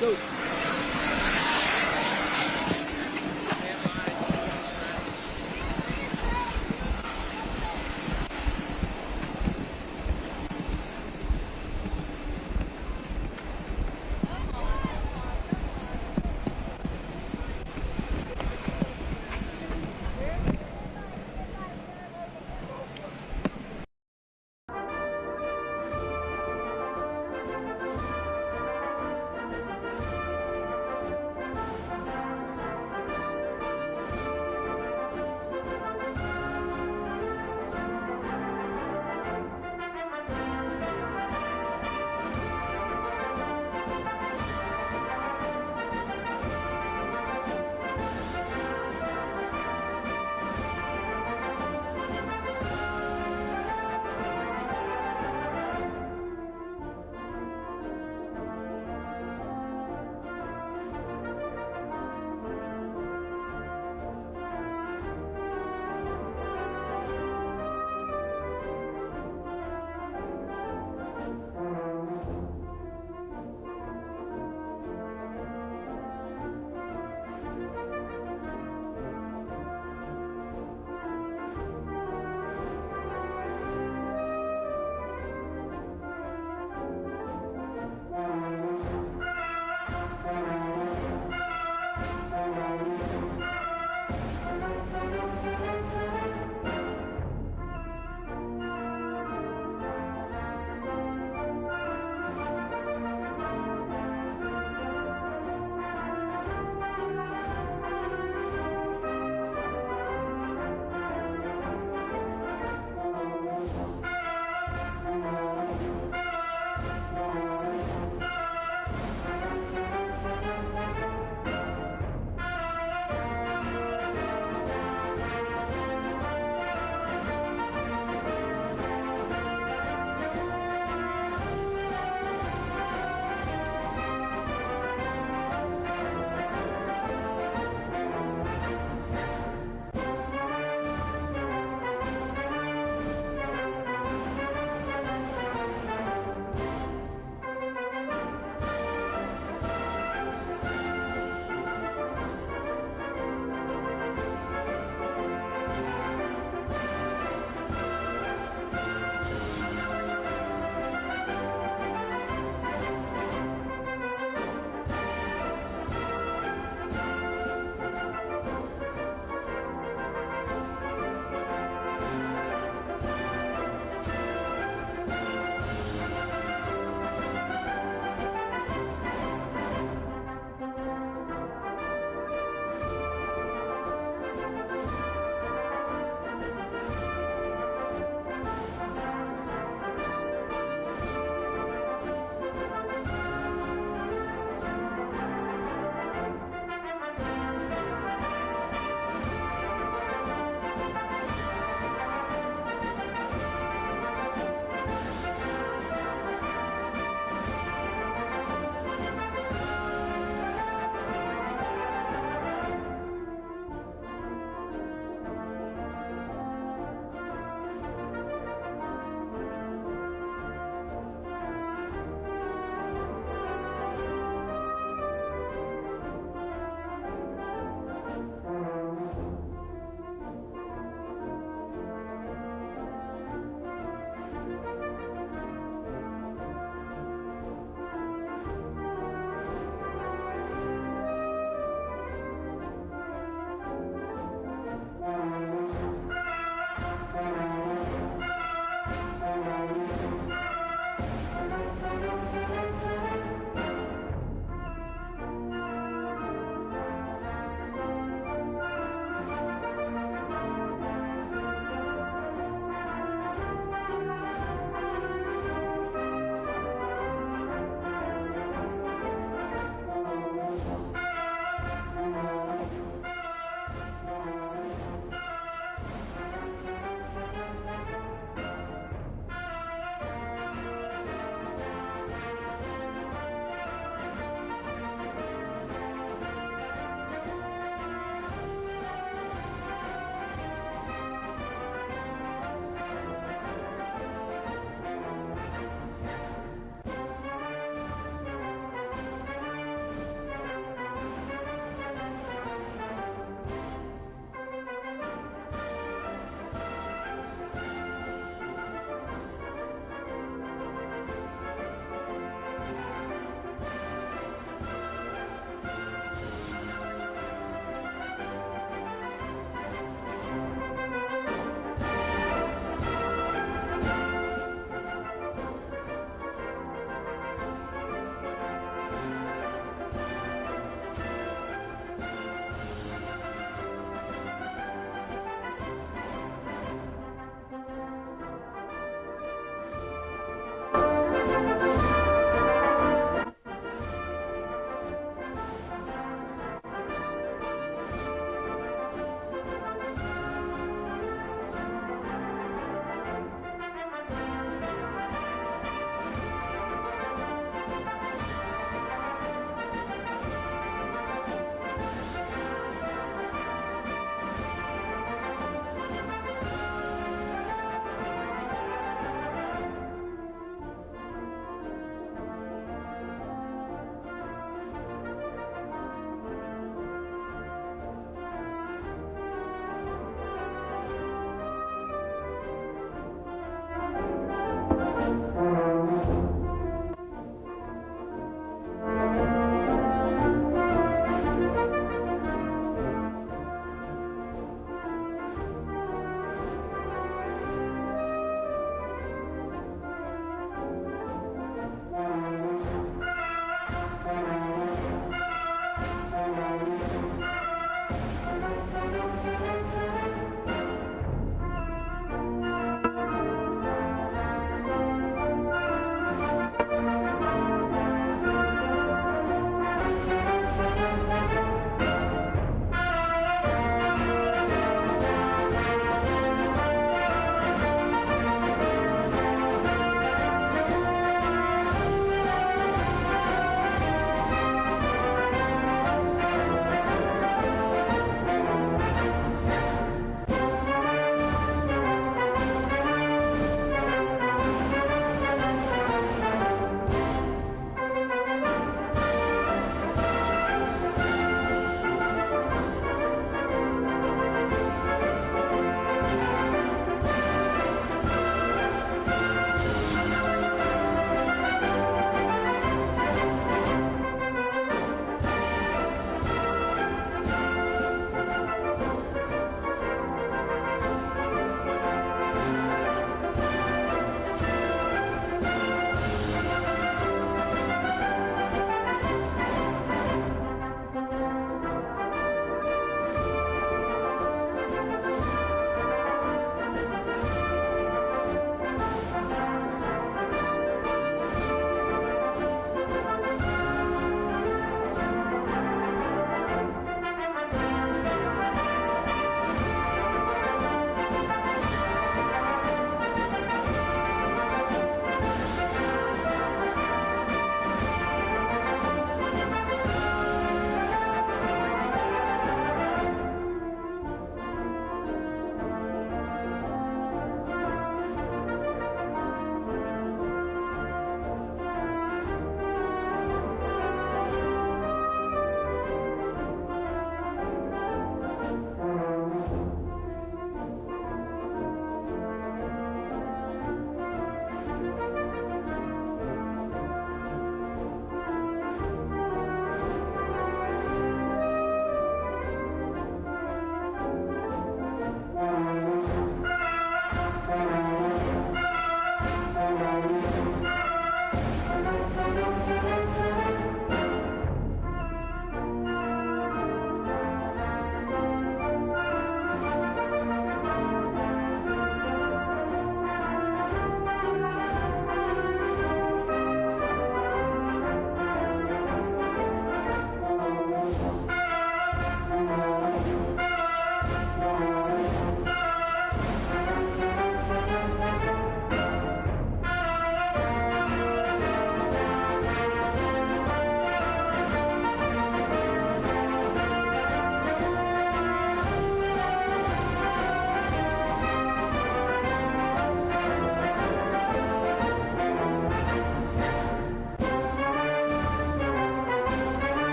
Go.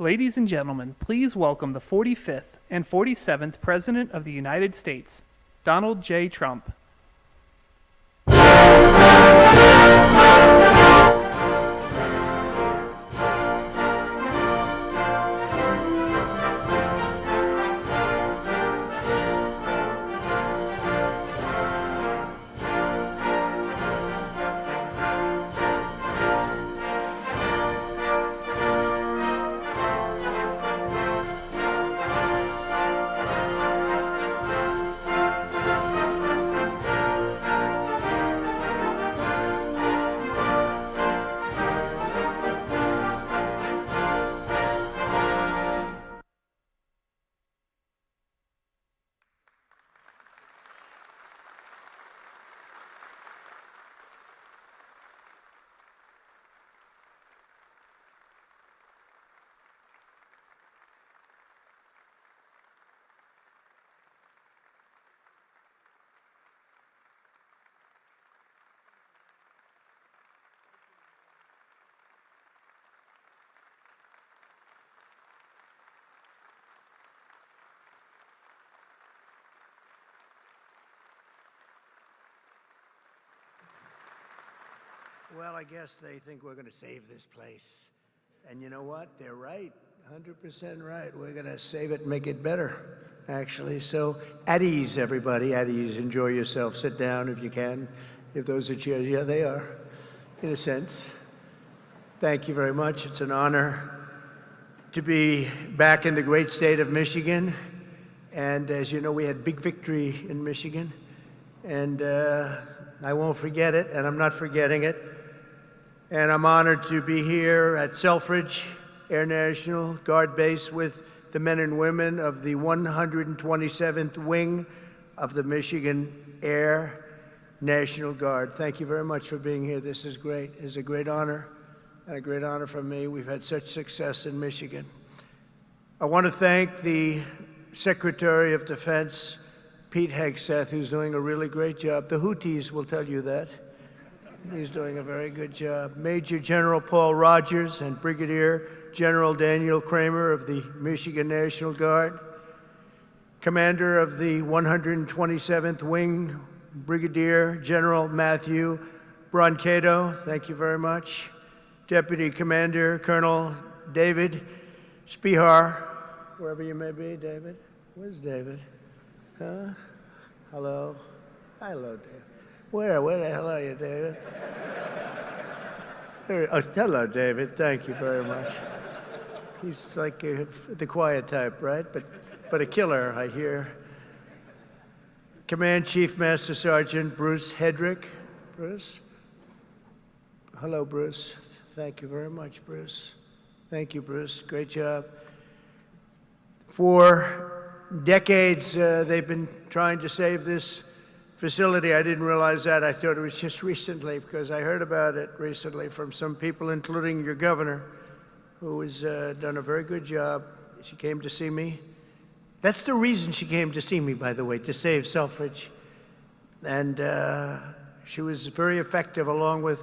Ladies and gentlemen, please welcome the 45th and 47th President of the United States, Donald J. Trump. Well, I guess they think we're going to save this place. And you know what? They're right. 100% right. We're going to save it and make it better, actually. So at ease, everybody. At ease. Enjoy yourself. Sit down if you can. If those are chairs, yeah, they are, in a sense. Thank you very much. It's an honor to be back in the great state of Michigan. And as you know, we had big victory in Michigan. And I won't forget it, and I'm not forgetting it. And I'm honored to be here at Selfridge Air National Guard Base with the men and women of the 127th Wing of the Michigan Air National Guard. Thank you very much for being here. This is great. It's a great honor, and a great honor for me. We've had such success in Michigan. I want to thank the Secretary of Defense, Pete Hegseth, who's doing a really great job. The Houthis will tell you that. He's doing a very good job. Major General Paul Rogers and Brigadier General Daniel Kramer of the Michigan National Guard. Commander of the 127th Wing, Brigadier General Matthew Brancato, thank you very much. Deputy Commander Colonel David Spihar, wherever you may be, David. Where's David? Huh? Hello? Hello, David. Where the hell are you, David? Hello, David. Thank you very much. He's like the quiet type, right? But a killer, I hear. Command Chief Master Sergeant Bruce Hedrick. Bruce? Hello, Bruce. Thank you very much, Bruce. Thank you, Bruce. Great job. For decades, they've been trying to save this facility. I didn't realize that. I thought it was just recently, because I heard about it recently from some people, including your governor, who has done a very good job. She came to see me. That's the reason she came to see me, by the way, to save Selfridge. And she was very effective, along with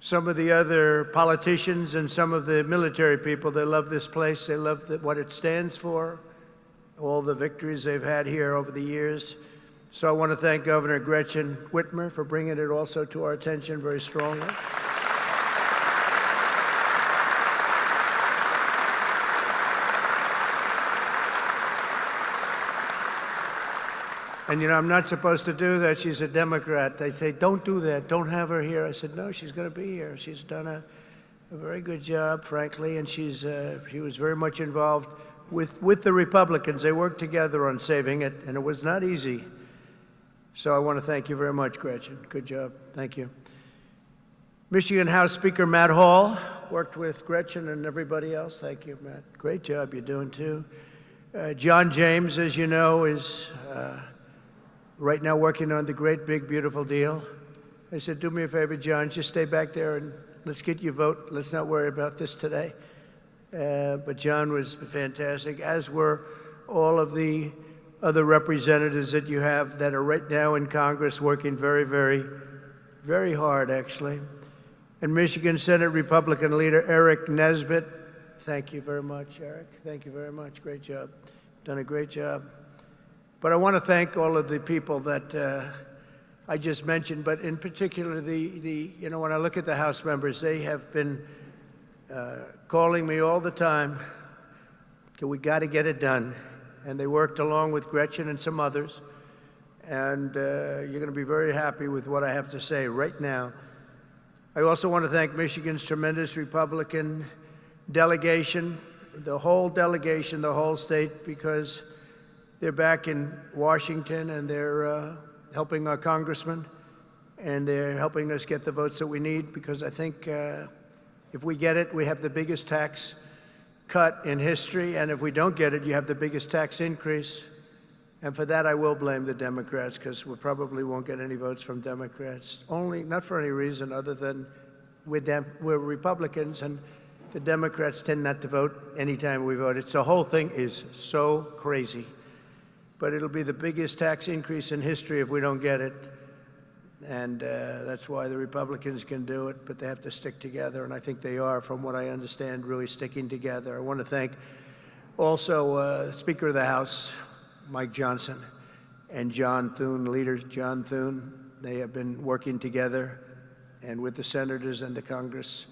some of the other politicians and some of the military people. They love this place. They love what it stands for, all the victories they've had here over the years. So I want to thank Governor Gretchen Whitmer for bringing it also to our attention very strongly. And you know, I'm not supposed to do that. She's a Democrat. They say, don't do that. Don't have her here. I said, no, she's going to be here. She's done a very good job, frankly, and she was very much involved with the Republicans. They worked together on saving it, and it was not easy. So I want to thank you very much, Gretchen. Good job. Thank you. Michigan House Speaker Matt Hall worked with Gretchen and everybody else. Thank you, Matt. Great job you're doing, too. John James, as you know, is right now working on the great, big, beautiful deal. I said, do me a favor, John, just stay back there and let's get your vote. Let's not worry about this today. But John was fantastic, as were all of the other representatives that you have that are right now in Congress working very, very, very hard, actually. And Michigan Senate Republican leader Eric Nesbitt, Thank you very much, Eric. Thank you very much. Great job. Done a great job. But I want to thank all of the people that I just mentioned, but in particular, when I look at the House members, they have been calling me all the time, we got to get it done. And they worked along with Gretchen and some others. And you're going to be very happy with what I have to say right now. I also want to thank Michigan's tremendous Republican delegation, the whole delegation, the whole state, because they're back in Washington and they're helping our congressman and they're helping us get the votes that we need, because I think if we get it, we have the biggest tax cut in history, and if we don't get it, you have the biggest tax increase. And for that, I will blame the Democrats, because we probably won't get any votes from Democrats. Not for any reason other than we're Republicans, and the Democrats tend not to vote anytime we vote. The whole thing is so crazy. But it'll be the biggest tax increase in history if we don't get it. And that's why the Republicans can do it, but they have to stick together, and I think they are, from what I understand, really sticking together. I want to thank also Speaker of the House, Mike Johnson, and John Thune, Leader John Thune. They have been working together and with the senators and the Congress,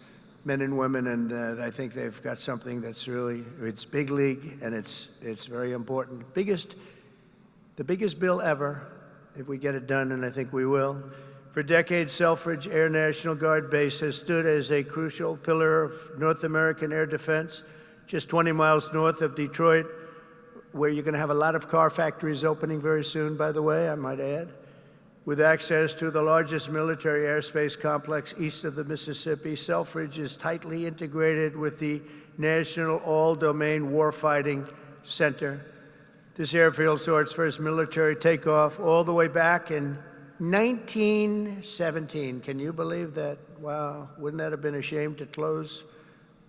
men and women, and I think they've got something that's it's big league, and it's very important. The biggest bill ever, if we get it done, and I think we will. For decades, Selfridge Air National Guard Base has stood as a crucial pillar of North American air defense, just 20 miles north of Detroit, where you're going to have a lot of car factories opening very soon, by the way, I might add, with access to the largest military airspace complex east of the Mississippi. Selfridge is tightly integrated with the National All-Domain Warfighting Center. This airfield saw its first military takeoff all the way back in 1917. Can you believe that? Wow, wouldn't that have been a shame to close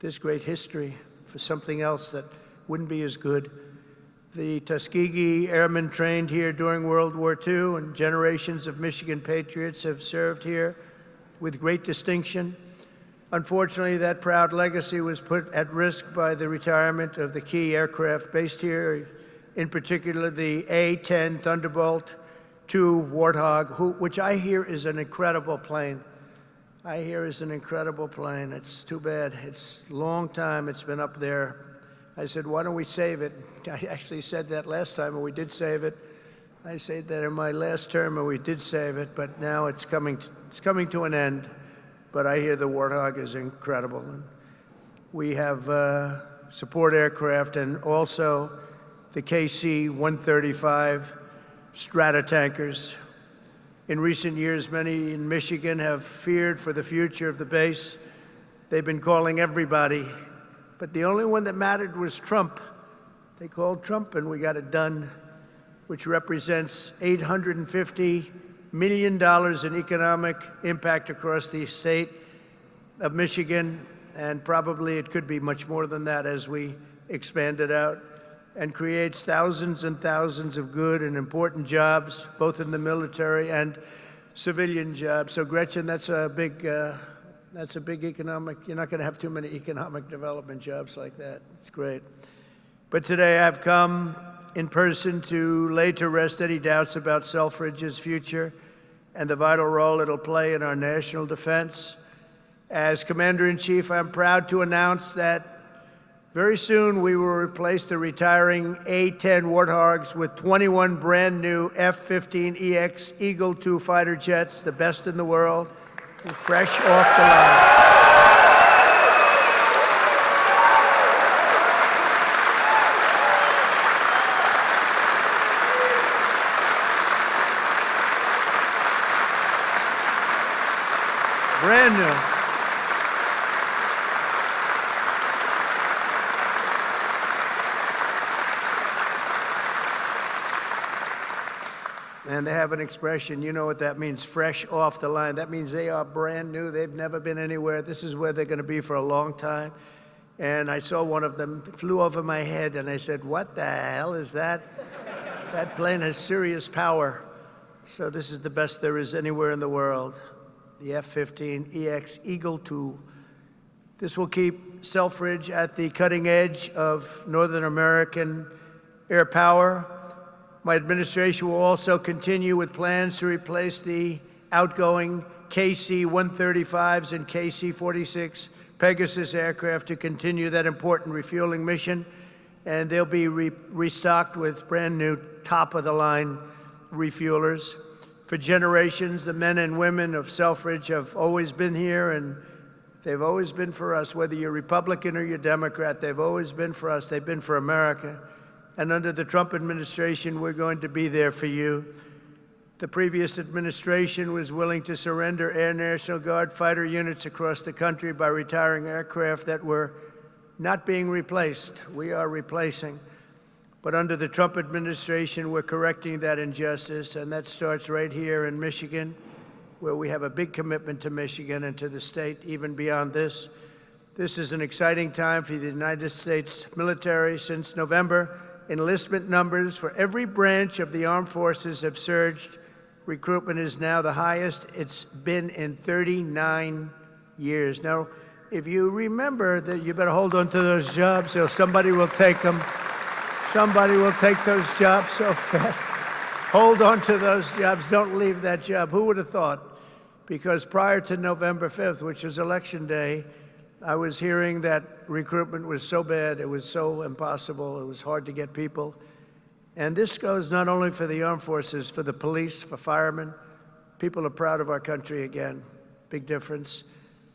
this great history for something else that wouldn't be as good? The Tuskegee Airmen trained here during World War II, and generations of Michigan patriots have served here with great distinction. Unfortunately, that proud legacy was put at risk by the retirement of the key aircraft based here, in particular the A-10 Thunderbolt II Warthog, which I hear is an incredible plane. It's too bad. It's a long time it's been up there. I said, why don't we save it? I actually said that last time, and we did save it. I said that in my last term, and we did save it, but now it's coming to an end. But I hear the Warthog is incredible. And we have support aircraft and also the KC-135 Strata tankers. In recent years, many in Michigan have feared for the future of the base. They've been calling everybody, but the only one that mattered was Trump. They called Trump, and we got it done, which represents $850 million in economic impact across the state of Michigan, and probably it could be much more than that as we expand it out, and creates thousands and thousands of good and important jobs, both in the military and civilian jobs. So Gretchen, that's a big economic, you're not going to have too many economic development jobs like that. It's great. But today I've come in person to lay to rest any doubts about Selfridge's future and the vital role it'll play in our national defense. As Commander-in-Chief, I'm proud to announce that very soon we will replace the retiring A-10 Warthogs with 21 brand new F-15EX Eagle II fighter jets, the best in the world, fresh off the line. Brand new. And they have an expression, you know what that means, fresh off the line. That means they are brand new. They've never been anywhere. This is where they're going to be for a long time. And I saw one of them flew over my head, and I said, what the hell is that? That plane has serious power. So this is the best there is anywhere in the world. The F-15EX Eagle II. This will keep Selfridge at the cutting edge of Northern American air power. My administration will also continue with plans to replace the outgoing KC-135s and KC-46 Pegasus aircraft to continue that important refueling mission. And they'll be restocked with brand new top-of-the-line refuelers. For generations, the men and women of Selfridge have always been here, and they've always been for us. Whether you're Republican or you're Democrat, they've always been for us. They've been for America. And under the Trump administration, we're going to be there for you. The previous administration was willing to surrender Air National Guard fighter units across the country by retiring aircraft that were not being replaced. We are replacing. But under the Trump administration, we're correcting that injustice, and that starts right here in Michigan, where we have a big commitment to Michigan and to the state, even beyond this. This is an exciting time for the United States military. Since November, enlistment numbers for every branch of the armed forces have surged. Recruitment is now the highest it's been in 39 years. Now, if you remember that, you better hold on to those jobs, or somebody will take them. Somebody will take those jobs so fast. Hold on to those jobs. Don't leave that job. Who would have thought? Because prior to November 5th, which is Election Day, I was hearing that recruitment was so bad, it was so impossible, it was hard to get people. And this goes not only for the armed forces, for the police, for firemen. People are proud of our country again. Big difference.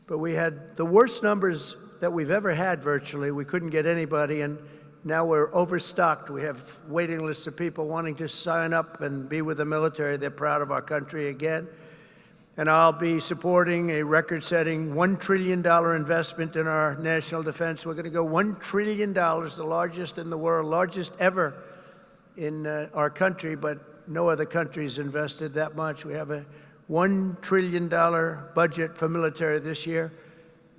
But we had the worst numbers that we've ever had virtually. We couldn't get anybody, and now we're overstocked. We have waiting lists of people wanting to sign up and be with the military. They're proud of our country again. And I'll be supporting a record-setting $1 trillion investment in our national defense. We're going to go $1 trillion, the largest in the world, largest ever in our country, but no other country's invested that much. We have a $1 trillion budget for military this year,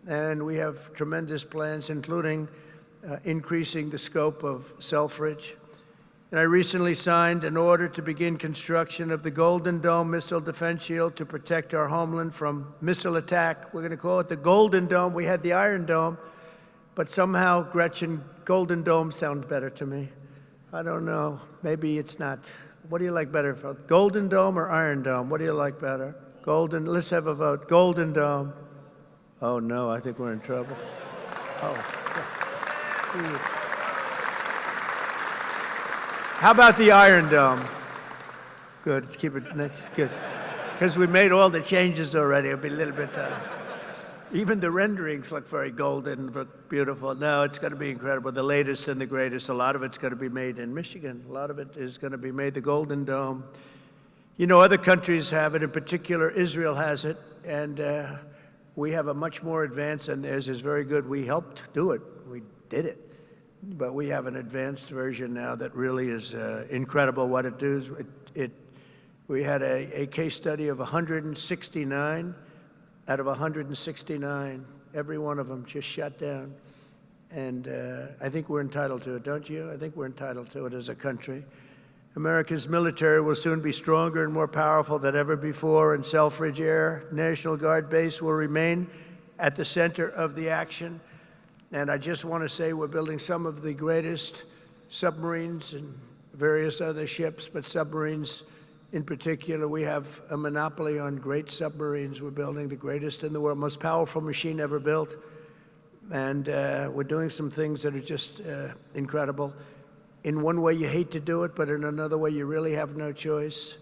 and we have tremendous plans, including increasing the scope of Selfridge. And I recently signed an order to begin construction of the Golden Dome missile defense shield to protect our homeland from missile attack. We're going to call it the Golden Dome. We had the Iron Dome, but somehow, Gretchen, Golden Dome sounds better to me. I don't know. Maybe it's not. What do you like better? Golden Dome or Iron Dome? What do you like better? Golden. Let's have a vote. Golden Dome. Oh, no, I think we're in trouble. Oh. How about the Iron Dome? Good. Keep it. That's good. Because we made all the changes already. It'll be a little bit. Even the renderings look very golden, look beautiful. No, it's going to be incredible. The latest and the greatest. A lot of it's going to be made in Michigan. A lot of it is going to be made the Golden Dome. You know, other countries have it. In particular, Israel has it, and we have a much more advanced, and theirs is very good. We helped do it. We did it. But we have an advanced version now that really is incredible what it does. We had a case study of 169. Out of 169, every one of them just shut down. And I think we're entitled to it, don't you? I think we're entitled to it as a country. America's military will soon be stronger and more powerful than ever before, and Selfridge Air National Guard Base will remain at the center of the action. And I just want to say we're building some of the greatest submarines and various other ships, but submarines in particular, we have a monopoly on great submarines. We're building the greatest in the world, most powerful machine ever built. And we're doing some things that are just incredible. In one way, you hate to do it, but in another way, you really have no choice.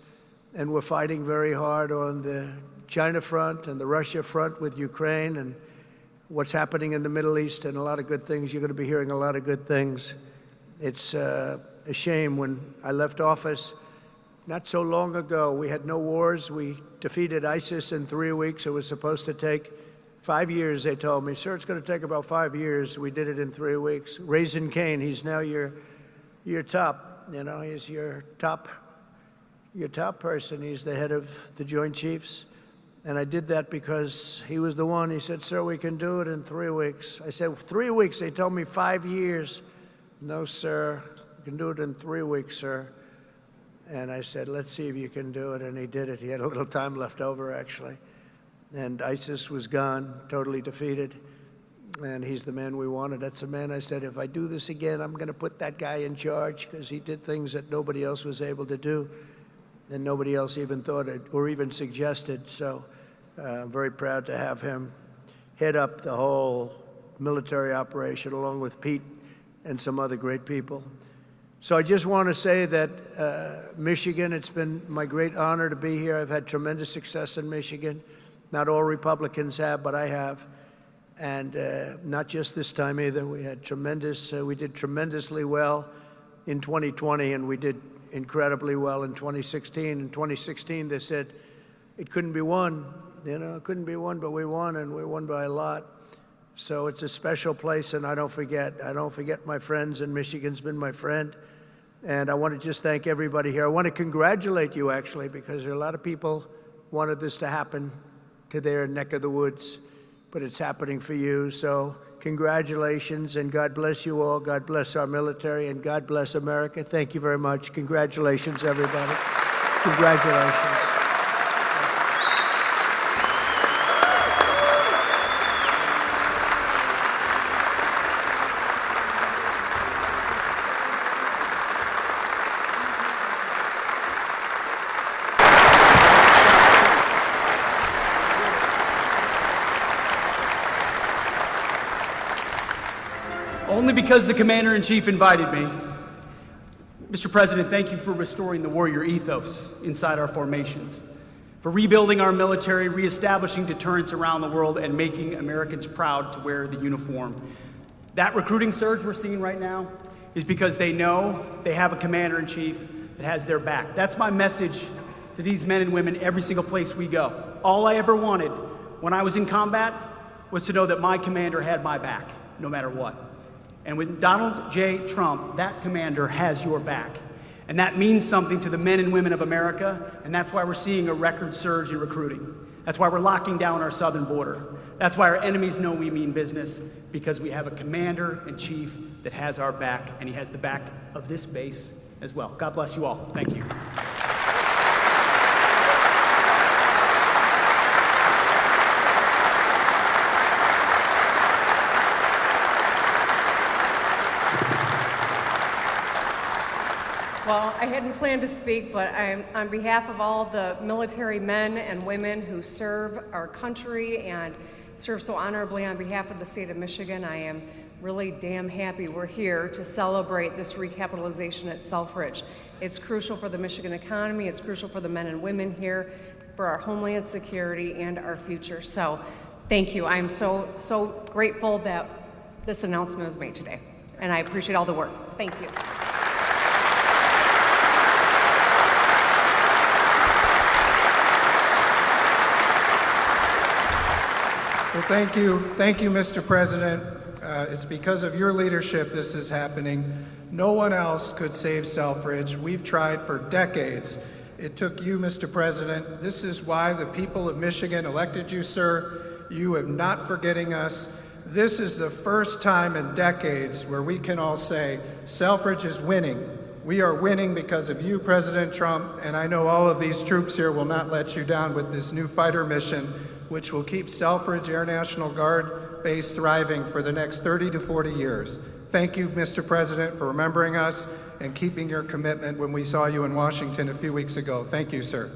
And we're fighting very hard on the China front and the Russia front with Ukraine and what's happening in the Middle East, and a lot of good things. You're going to be hearing a lot of good things. It's a shame. When I left office not so long ago, we had no wars. We defeated ISIS in 3 weeks. It was supposed to take 5 years, they told me. Sir, it's going to take about 5 years. We did it in 3 weeks. Raising Cain, he's now your top, you know, he's your top person. He's the head of the Joint Chiefs. And I did that because he was the one. He said, sir, we can do it in 3 weeks. I said, 3 weeks? They told me 5 years. No, sir, you can do it in 3 weeks, sir. And I said, let's see if you can do it. And he did it. He had a little time left over, actually. And ISIS was gone, totally defeated. and he's the man we wanted. That's the man I said, if I do this again, I'm going to put that guy in charge, because he did things that nobody else was able to do, and nobody else even thought it or even suggested. So I'm very proud to have him head up the whole military operation along with Pete and some other great people. So I just want to say that Michigan, it's been my great honor to be here. I've had tremendous success in Michigan. Not all Republicans have, but I have. And not just this time either. We had we did tremendously well in 2020, and we did incredibly well in 2016. In 2016, they said it couldn't be won. It couldn't be won, but we won, and we won by a lot. So it's a special place, and I don't forget my friends, and Michigan's been my friend. And I want to just thank everybody here. I want to congratulate you, actually, because there are a lot of people wanted this to happen to their neck of the woods, but it's happening for you. So congratulations, and God bless you all. God bless our military, and God bless America. Thank you very much. Congratulations, everybody. Congratulations. Only because the Commander-in-Chief invited me. Mr. President, thank you for restoring the warrior ethos inside our formations, for rebuilding our military, reestablishing deterrence around the world, and making Americans proud to wear the uniform. That recruiting surge we're seeing right now is because they know they have a Commander-in-Chief that has their back. That's my message to these men and women every single place we go. All I ever wanted when I was in combat was to know that my commander had my back, no matter what. And with Donald J. Trump, that commander has your back. And that means something to the men and women of America, and that's why we're seeing a record surge in recruiting. That's why we're locking down our southern border. That's why our enemies know we mean business, because we have a Commander-in-Chief that has our back, and he has the back of this base as well. God bless you all. Thank you. Well, I hadn't planned to speak, but on behalf of all the military men and women who serve our country and serve so honorably on behalf of the state of Michigan, I am really damn happy we're here to celebrate this recapitalization at Selfridge. It's crucial for the Michigan economy, it's crucial for the men and women here, for our homeland security and our future. So thank you. I'm so grateful that this announcement was made today, and I appreciate all the work. Thank you. Well, thank you, Mr. President. It's because of your leadership this is happening. No one else could save Selfridge. We've tried for decades. It took you, Mr. President. This is why the people of Michigan elected you, sir. You are not forgetting us. This is the first time in decades where we can all say, Selfridge is winning. We are winning because of you, President Trump, and I know all of these troops here will not let you down with this new fighter mission, which will keep Selfridge Air National Guard base thriving for the next 30 to 40 years. Thank you, Mr. President, for remembering us and keeping your commitment when we saw you in Washington a few weeks ago. Thank you, sir.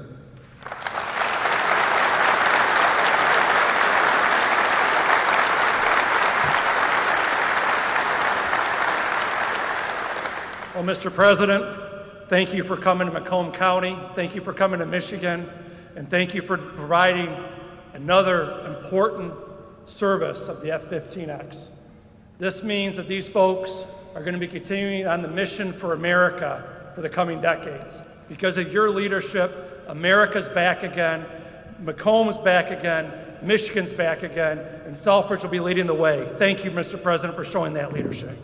Well, Mr. President, thank you for coming to Macomb County. Thank you for coming to Michigan. And thank you for providing another important service of the F-15X. This means that these folks are going to be continuing on the mission for America for the coming decades. Because of your leadership, America's back again, Macomb's back again, Michigan's back again, and Selfridge will be leading the way. Thank you, Mr. President, for showing that leadership.